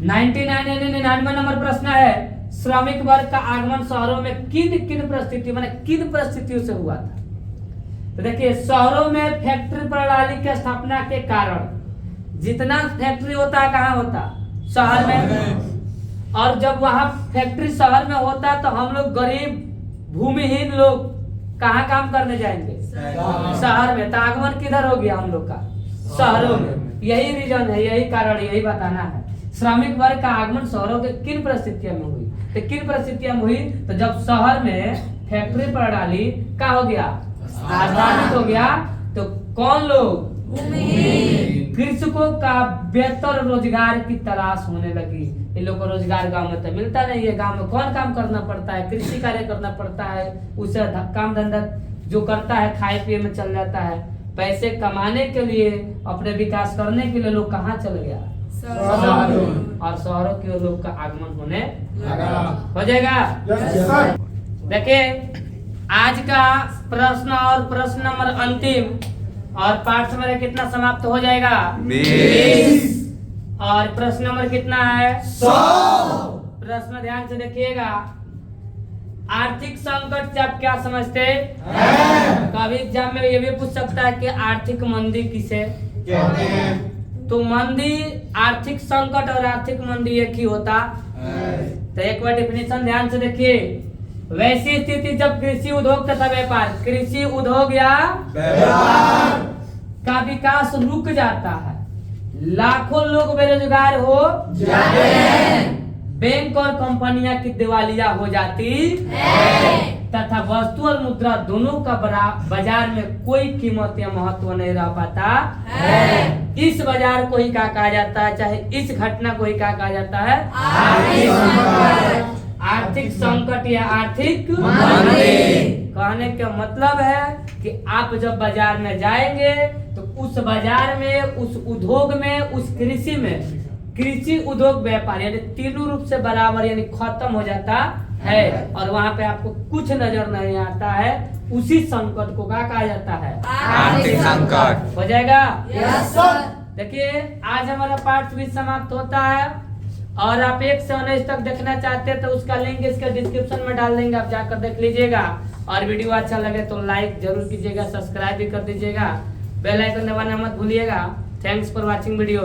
99 number प्रश्न है, श्रमिक वर्ग का आगमन शहरों में किन किन परिस्थितियों माने किन परिस्थितियों से हुआ था? तो देखिए, शहरों में फैक्ट्री प्रणाली की स्थापना के कारण, जितना फैक्ट्री होता है कहाँ होता? शहर में। और जब वहां फैक्ट्री शहर में होता है तो हम लोग गरीब भूमिहीन लोग कहाँ काम करने जाएंगे? शहर में। तो आगमन किधर हो गया हम लोग का? शहरों में। यही रीजन है, यही कारण, यही बताना है। श्रमिक वर्ग का आगमन शहरों के किन परिस्थितियों में हुई? तो किन परिस्थितियों में हुई? तो जब शहर में फैक्ट्री प्रणाली का हो गया, स्थापित हो गया, तो कौन लोग? कृषकों का बेहतर रोजगार की तलाश होने लगी। इन लोगों को रोजगार गांव में तो मिलता नहीं है। गांव में कौन काम करना पड़ता है? कृषि कार्य करना पड़ता है। उससे काम धंधा जो करता है खाए पिए में चल जाता है। पैसे कमाने के लिए, अपने विकास करने के लिए लोग कहाँ चल गया? और शहरों की ओर लोग का आगमन होने लगा। हो जाएगा। देखिए, आज का प्रश्न और प्रश्न नंबर अंतिम, और पाठ समय कितना समाप्त हो जाएगा? 20। और प्रश्न नंबर कितना है? 100। प्रश्न ध्यान से देखिएगा। आर्थिक संकट से आप क्या समझते हैं? कभी एग्जाम में ये भी पूछ सकता है कि आर्थिक मंदी किसे कहते हैं? तो मंदी, आर्थिक संकट और आर्थिक मंदी एक ही होता है। तो एक बार डेफिनेशन ध्यान से देखिए। वैसी स्थिति जब कृषि उद्योग तथा व्यापार, कृषि उद्योग या व्यापार का विकास रुक जाता है, लाखों लोग बेरोजगार हो जाते हैं, बैंक और कंपनियां की दिवालिया हो जाती है, तथा वस्तु और मुद्रा दोनों का बाजार में कोई कीमत या महत्व नहीं रह पाता है। इस बाजार को ही क्या कहा जाता है? चाहे इस घटना को ही क्या कहा जाता है? आर्थिक संकट या आर्थिक मंदी। कहने का मतलब है कि आप जब बाजार में जाएंगे तो उस बाजार में, उस उद्योग में, उस कृषि में, कृषि उद्योग व्यापार यानी तीनों रूप से बराबर यानी खत्म हो जाता है, और वहाँ पे आपको कुछ नजर नहीं आता है। उसी संकट को क्या कहा जाता है? आर्थिक संकट। हो जाएगा। Yes sir. देखिए, आज हमारा पाठ भी समाप्त होता है, और आप 1 से 19 तक देखना चाहते हैं तो उसका लिंक इसके डिस्क्रिप्शन में डाल देंगे, आप जाकर देख लीजिएगा। और वीडियो अच्छा लगे तो लाइक जरूर कीजिएगा, सब्सक्राइब भी कर दीजिएगा, बेल आइकन दबाना मत भूलिएगा। Thanks for watching video.